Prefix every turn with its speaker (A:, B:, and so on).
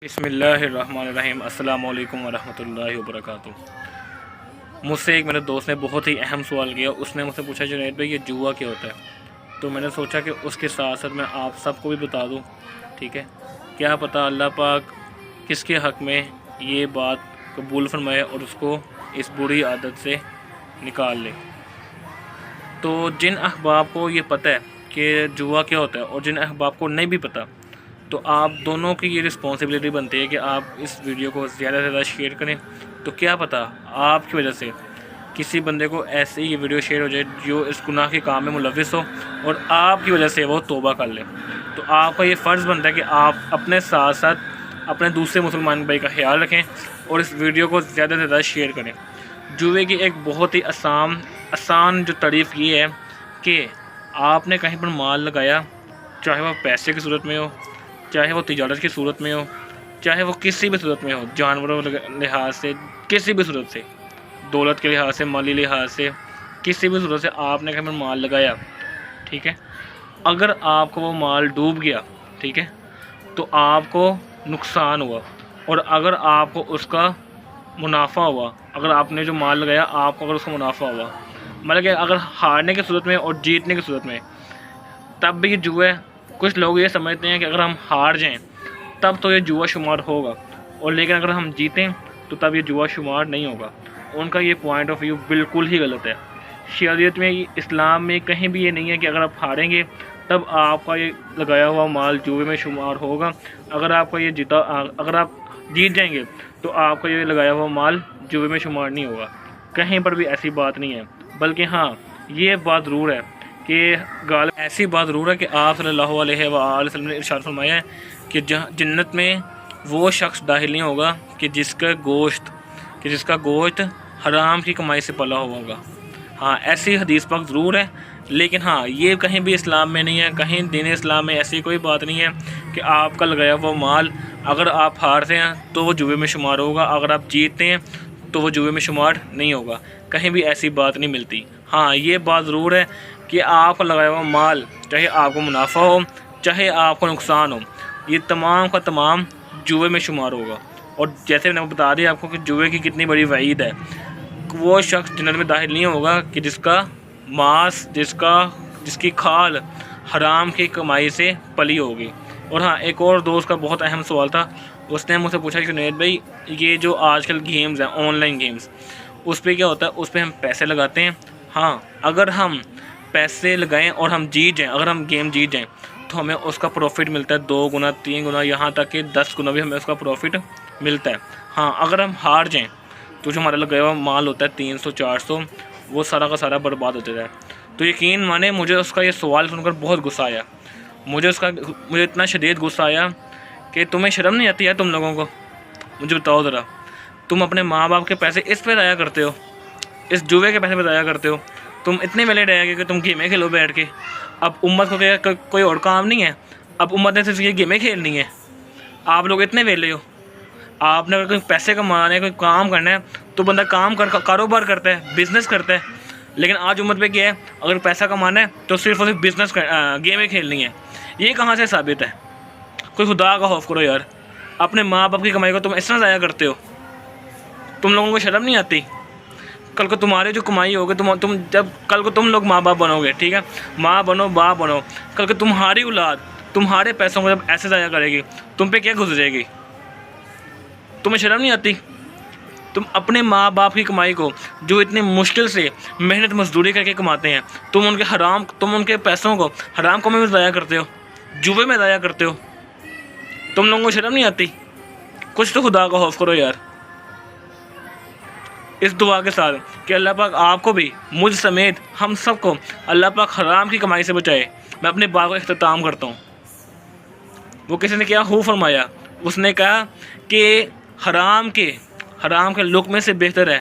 A: بسم اللہ الرحمن الرحیم۔ السلام علیکم ورحمۃ اللہ وبرکاتہ۔ مجھ سے ایک میرے دوست نے بہت ہی اہم سوال کیا۔ اس نے مجھ سے پوچھا جنید بھائی یہ جوا کیا ہوتا ہے؟ تو میں نے سوچا کہ اس کے ساتھ ساتھ میں آپ سب کو بھی بتا دوں، ٹھیک ہے؟ کیا پتہ اللہ پاک کس کے حق میں یہ بات قبول فرمائے اور اس کو اس بری عادت سے نکال لے۔ تو جن احباب کو یہ پتہ ہے کہ جوا کیا ہوتا ہے اور جن احباب کو نہیں بھی پتہ، تو آپ دونوں کی یہ رسپانسبلٹی بنتی ہے کہ آپ اس ویڈیو کو زیادہ سے زیادہ شیئر کریں۔ تو کیا پتہ آپ کی وجہ سے کسی بندے کو ایسی یہ ویڈیو شیئر ہو جائے جو اس گناہ کے کام میں ملوث ہو اور آپ کی وجہ سے وہ توبہ کر لے۔ تو آپ کا یہ فرض بنتا ہے کہ آپ اپنے ساتھ ساتھ اپنے دوسرے مسلمان بھائی کا خیال رکھیں اور اس ویڈیو کو زیادہ سے زیادہ شیئر کریں۔ جوئے کی ایک بہت ہی آسان جو تعریف یہ ہے کہ آپ نے کہیں پر مال لگایا، چاہے وہ پیسے کی صورت میں ہو، چاہے وہ تجارت کی صورت میں ہو، چاہے وہ کسی بھی صورت میں ہو، جانوروں کے لحاظ سے، کسی بھی صورت سے، دولت کے لحاظ سے، مالی لحاظ سے، کسی بھی صورت سے آپ نے کہیں پر مال لگایا، ٹھیک ہے؟ اگر آپ کو وہ مال ڈوب گیا، ٹھیک ہے، تو آپ کو نقصان ہوا، اور اگر آپ کو اس کا منافع ہوا، اگر آپ نے جو مال لگایا آپ کو اگر اس کا منافع ہوا، مطلب کہ اگر ہارنے کی صورت میں اور جیتنے کی صورت میں، تب بھی یہ جوا ہے۔ کچھ لوگ یہ سمجھتے ہیں کہ اگر ہم ہار جائیں تب تو یہ جوا شمار ہوگا، اور لیکن اگر ہم جیتیں تو تب یہ جوا شمار نہیں ہوگا۔ ان کا یہ پوائنٹ آف ویو بالکل ہی غلط ہے۔ شریعت میں، اسلام میں کہیں بھی یہ نہیں ہے کہ اگر آپ ہاریں گے تب آپ کا یہ لگایا ہوا مال جوے میں شمار ہوگا۔ اگر آپ جیت جائیں گے تو آپ کا یہ لگایا ہوا مال جوے میں شمار نہیں ہوگا۔ کہیں پر بھی ایسی بات نہیں ہے، بلکہ ہاں یہ بات ضرور ہے کہ ایسی بات ضرور ہے کہ آپ صلی اللہ علیہ وآلہ وسلم نے ارشاد فرمایا ہے کہ جنت میں وہ شخص داخل نہیں ہوگا کہ جس کا گوشت حرام کی کمائی سے پلا ہوا ہوگا۔ ہاں ایسی حدیث پاک ضرور ہے، لیکن ہاں یہ کہیں بھی اسلام میں نہیں ہے، کہیں دین اسلام میں ایسی کوئی بات نہیں ہے کہ آپ کا لگایا ہوا مال اگر آپ ہارتے ہیں تو وہ جوے میں شمار ہوگا، اگر آپ جیتتے ہیں تو وہ جوے میں شمار نہیں ہوگا۔ کہیں بھی ایسی بات نہیں ملتی۔ ہاں یہ بات ضرور ہے کہ آپ کا لگایا ہوا مال، چاہے آپ کو منافع ہو چاہے آپ کو نقصان ہو، یہ تمام کا تمام جوے میں شمار ہوگا۔ اور جیسے میں نے بتا دیا آپ کو کہ جوے کی کتنی بڑی وعید ہے، وہ شخص جنت میں داخل نہیں ہوگا کہ جس کا ماس، جس کی کھال حرام کی کمائی سے پلی ہوگی۔ اور ہاں ایک اور دوست کا بہت اہم سوال تھا، اس نے مجھ سے پوچھا کہ جنید بھائی یہ جو آج کل گیمز ہیں، آن لائن گیمز، اس پہ کیا ہوتا ہے؟ اس پہ ہم پیسے لگاتے ہیں۔ ہاں اگر ہم پیسے لگائیں اور ہم جیت جائیں، اگر ہم گیم جیت جائیں تو ہمیں اس کا پروفٹ ملتا ہے 2 گنا 3 گنا، یہاں تک کہ 10 گنا بھی ہمیں اس کا پروفٹ ملتا ہے۔ ہاں اگر ہم ہار جائیں تو جو ہمارا لگایا ہوا مال ہوتا ہے 300 400، وہ سارا کا سارا برباد ہو جاتا ہے۔ تو یقین مانے مجھے اس کا یہ سوال سن کر بہت غصہ آیا، مجھے اتنا شدید غصہ آیا کہ تمہیں شرم نہیں آتی ہے تم لوگوں کو؟ مجھے بتاؤ ذرا، تم اپنے ماں باپ کے پیسے اس پہ ضائع کرتے ہو، اس جوے کے پیسے پہ ضائع کرتے ہو، تم اتنے ویلے رہ گئے کہ تم گیمیں کھیلو بیٹھ کے۔ اب امت کو کوئی اور کام نہیں ہے، اب امت نے صرف یہ گیمیں کھیلنی ہے۔ آپ لوگ اتنے ویلے ہو، آپ نے اگر کوئی پیسے کمانے، کوئی کام کرنا ہے تو بندہ کاروبار کرتا ہے، بزنس کرتا ہے۔ لیکن آج امت پہ کیا ہے؟ اگر پیسہ کمانا ہے تو صرف اور صرف گیمیں کھیلنی ہے۔ یہ کہاں سے ثابت ہے؟ کوئی خدا کا خوف کرو یار، اپنے ماں باپ کی کمائی کو تم اس طرح ضائع کرتے ہو، تم لوگوں کو شرم نہیں آتی؟ کل کو تمہارے جو کمائی ہوگی، کل کو تم لوگ ماں باپ بنو گے، ٹھیک ہے، ماں بنو باپ بنو، کل کو تمہاری اولاد تمہارے پیسوں کو جب ایسے ضائع کرے گی تم پہ کیا گزرے گی؟ تمہیں شرم نہیں آتی؟ تم اپنے ماں باپ کی کمائی کو جو اتنی مشکل سے محنت مزدوری کر کے کماتے ہیں، تم ان کے پیسوں کو حرام کاموں میں ضائع کرتے ہو، جوے میں ضائع کرتے ہو۔ تم لوگوں کو شرم نہیں آتی؟ کچھ تو خدا کا خوف کرو یار۔ اس دعا کے ساتھ کہ اللہ پاک آپ کو بھی، مجھ سمیت ہم سب کو اللہ پاک حرام کی کمائی سے بچائے، میں اپنے بات کو اختتام کرتا ہوں۔ وہ کسی نے کیا فرمایا، اس نے کہا کہ حرام کے لقمے سے بہتر ہے